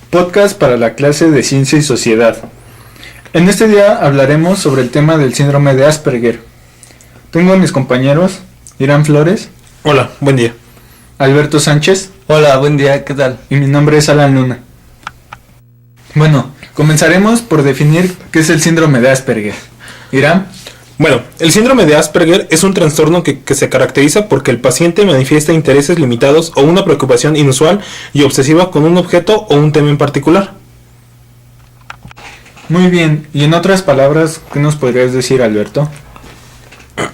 podcast para la clase de Ciencia y Sociedad. En este día hablaremos sobre el tema del síndrome de Asperger. Tengo a mis compañeros Irán Flores. Hola, buen día. Alberto Sánchez. Hola, buen día, ¿qué tal? Y mi nombre es Alan Luna. Bueno, comenzaremos por definir qué es el síndrome de Asperger. Irán. Bueno, el síndrome de Asperger es un trastorno que se caracteriza porque el paciente manifiesta intereses limitados o una preocupación inusual y obsesiva con un objeto o un tema en particular. Muy bien, y en otras palabras, ¿qué nos podrías decir, Alberto?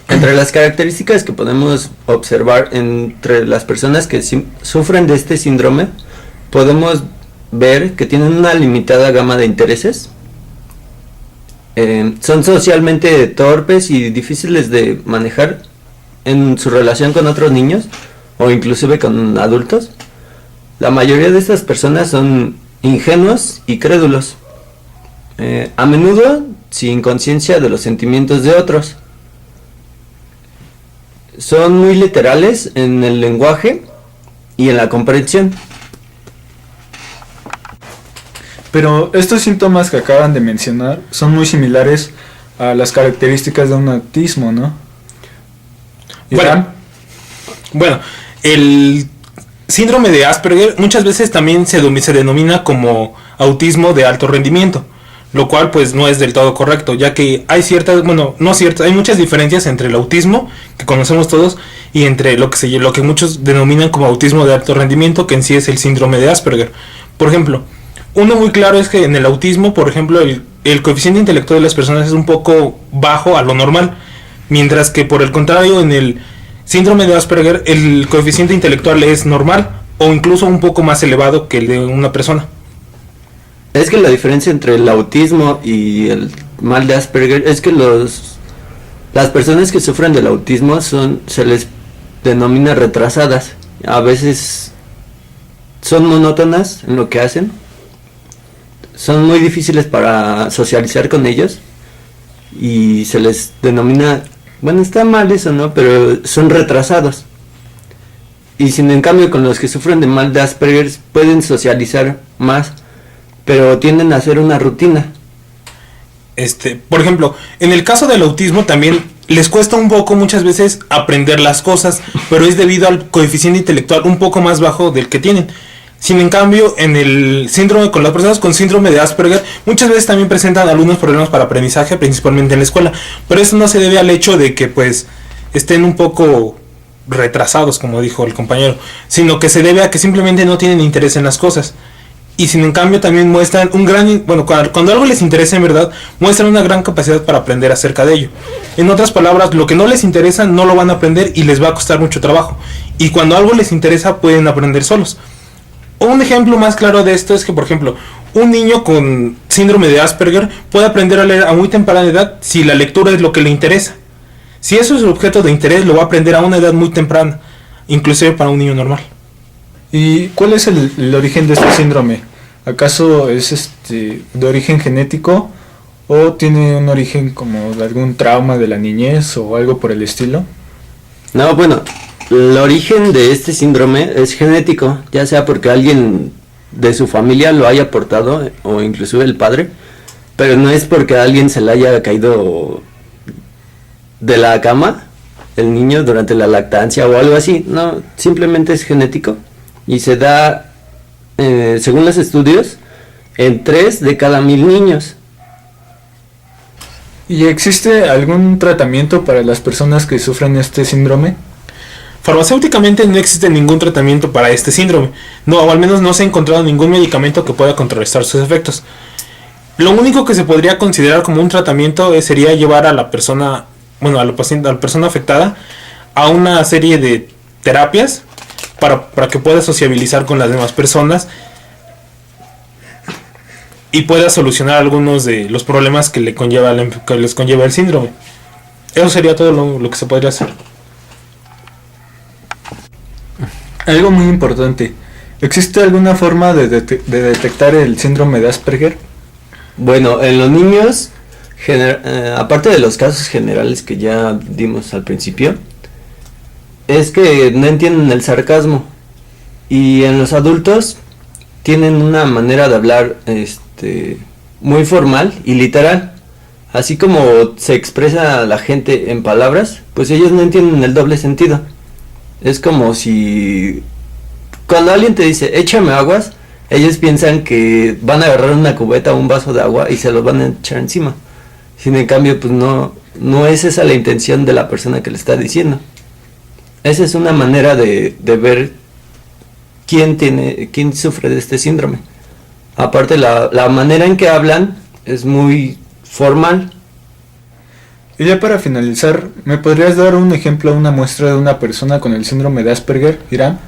Entre las características que podemos observar entre las personas que sufren de este síndrome, podemos ver que tienen una limitada gama de intereses. Son socialmente torpes y difíciles de manejar en su relación con otros niños o inclusive con adultos. La mayoría de estas personas son ingenuos y crédulos, a menudo sin conciencia de los sentimientos de otros. Son muy literales en el lenguaje y en la comprensión. Pero estos síntomas que acaban de mencionar son muy similares a las características de un autismo, ¿no? Bueno, el síndrome de Asperger muchas veces también se denomina como autismo de alto rendimiento, lo cual pues no es del todo correcto, ya que hay hay muchas diferencias entre el autismo que conocemos todos y entre lo que muchos denominan como autismo de alto rendimiento, que en sí es el síndrome de Asperger. Por ejemplo, uno muy claro es que en el autismo, por ejemplo, el coeficiente intelectual de las personas es un poco bajo a lo normal, mientras que por el contrario en el síndrome de Asperger el coeficiente intelectual es normal o incluso un poco más elevado que el de una persona. Es que la diferencia entre el autismo y el mal de Asperger es que las personas que sufren del autismo se les denomina retrasadas. A veces son monótonas en lo que hacen. Son muy difíciles para socializar con ellos y se les denomina, bueno, está mal eso, ¿no? Pero son retrasados. Y sin en cambio con los que sufren de mal de Asperger pueden socializar más, pero tienden a hacer una rutina. Por ejemplo, en el caso del autismo también les cuesta un poco muchas veces aprender las cosas, pero es debido al coeficiente intelectual un poco más bajo del que tienen. Sin en cambio, en el síndrome con las personas con síndrome de Asperger, muchas veces también presentan algunos problemas para aprendizaje, principalmente en la escuela. Pero eso no se debe al hecho de que pues estén un poco retrasados, como dijo el compañero, sino que se debe a que simplemente no tienen interés en las cosas. Y sin en cambio también muestran cuando algo les interesa en verdad, muestran una gran capacidad para aprender acerca de ello. En otras palabras, lo que no les interesa no lo van a aprender y les va a costar mucho trabajo. Y cuando algo les interesa pueden aprender solos. Un ejemplo más claro de esto es que, por ejemplo, un niño con síndrome de Asperger puede aprender a leer a muy temprana edad si la lectura es lo que le interesa. Si eso es su objeto de interés, lo va a aprender a una edad muy temprana, inclusive para un niño normal. ¿Y cuál es el origen de este síndrome? ¿Acaso es de origen genético o tiene un origen como de algún trauma de la niñez o algo por el estilo? No, bueno, el origen de este síndrome es genético, ya sea porque alguien de su familia lo haya portado o inclusive el padre, pero no es porque a alguien se le haya caído de la cama el niño durante la lactancia o algo así. No, simplemente es genético y se da, según los estudios, en 3 de cada 1000 niños. ¿Y existe algún tratamiento para las personas que sufren este síndrome? Farmacéuticamente no existe ningún tratamiento para este síndrome, o al menos no se ha encontrado ningún medicamento que pueda contrarrestar sus efectos. Lo único que se podría considerar como un tratamiento sería llevar a la persona, a la persona afectada a una serie de terapias para que pueda sociabilizar con las demás personas y pueda solucionar algunos de los problemas que les conlleva el síndrome. Eso sería todo lo que se podría hacer. Algo muy importante, ¿existe alguna forma de detectar el síndrome de Asperger? Bueno, en los niños, aparte de los casos generales que ya dimos al principio, es que no entienden el sarcasmo. Y en los adultos tienen una manera de hablar muy formal y literal. Así como se expresa la gente en palabras, pues ellos no entienden el doble sentido. Es como si cuando alguien te dice échame aguas, ellos piensan que van a agarrar una cubeta o un vaso de agua y se los van a echar encima. Sin en cambio, pues no es esa la intención de la persona que le está diciendo. Esa es una manera de ver quién sufre de este síndrome. Aparte, la manera en que hablan es muy formal. Y ya para finalizar, ¿me podrías dar un ejemplo, una muestra de una persona con el síndrome de Asperger, Irán?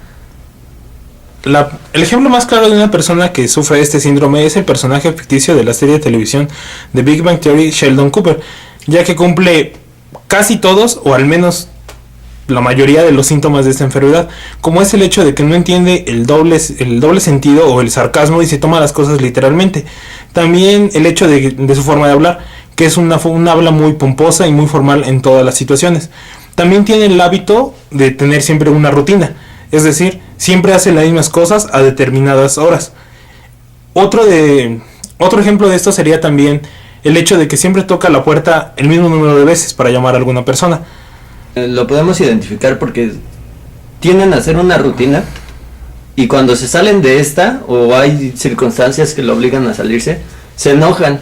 El ejemplo más claro de una persona que sufre este síndrome es el personaje ficticio de la serie de televisión de Big Bang Theory, Sheldon Cooper, ya que cumple casi todos, o al menos la mayoría de los síntomas de esta enfermedad, como es el hecho de que no entiende el doble sentido o el sarcasmo y se toma las cosas literalmente. También el hecho de su forma de hablar, que es una habla muy pomposa y muy formal en todas las situaciones. También tiene el hábito de tener siempre una rutina, es decir, siempre hace las mismas cosas a determinadas horas. Otro ejemplo de esto sería también el hecho de que siempre toca la puerta el mismo número de veces para llamar a alguna persona. Lo podemos identificar porque tienden a hacer una rutina y cuando se salen de esta o hay circunstancias que lo obligan a salirse, se enojan.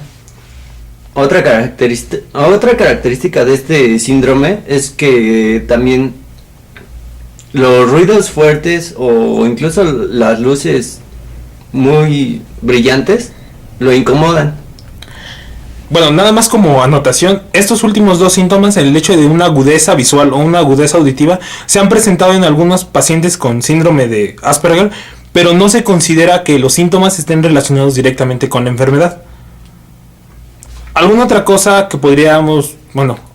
Otra característica de este síndrome es que también los ruidos fuertes o incluso las luces muy brillantes lo incomodan. Bueno, nada más como anotación, estos últimos dos síntomas, el hecho de una agudeza visual o una agudeza auditiva, se han presentado en algunos pacientes con síndrome de Asperger, pero no se considera que los síntomas estén relacionados directamente con la enfermedad. Alguna otra cosa que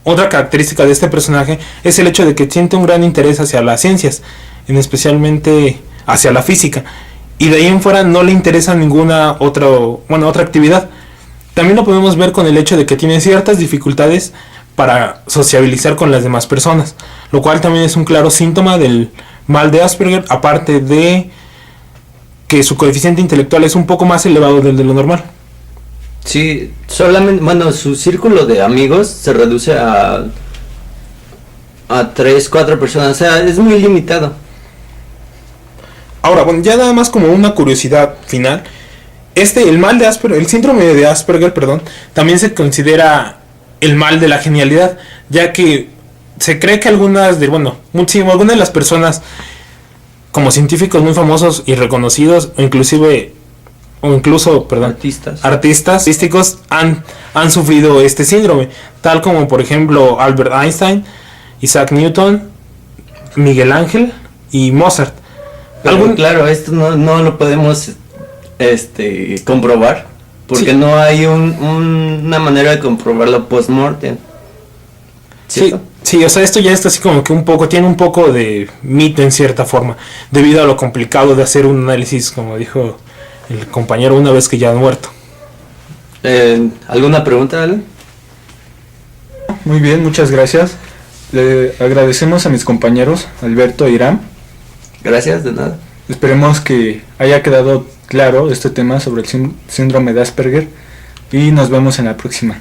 otra característica de este personaje es el hecho de que siente un gran interés hacia las ciencias, especialmente hacia la física, y de ahí en fuera no le interesa ninguna otra actividad. También lo podemos ver con el hecho de que tiene ciertas dificultades para sociabilizar con las demás personas, lo cual también es un claro síntoma del mal de Asperger, aparte de que su coeficiente intelectual es un poco más elevado del de lo normal. Sí, su círculo de amigos se reduce a 3, 4 personas, o sea, es muy limitado. Ahora, ya nada más como una curiosidad final, el mal de Asperger, el síndrome de Asperger, también se considera el mal de la genialidad, ya que se cree que algunas de las personas, como científicos muy famosos y reconocidos, incluso artistas artísticos han sufrido este síndrome, tal como por ejemplo Albert Einstein, Isaac Newton, Miguel Ángel y Mozart. Claro, esto no lo podemos comprobar porque no hay una manera de comprobarlo post-mortem. Sí, o sea, esto ya está así como que tiene un poco de mito en cierta forma, debido a lo complicado de hacer un análisis, como dijo el compañero, una vez que ya han muerto. ¿Alguna pregunta, Alan? Muy bien, muchas gracias. Le agradecemos a mis compañeros, Alberto e Irán. Gracias, de nada. Esperemos que haya quedado claro este tema sobre el síndrome de Asperger y nos vemos en la próxima.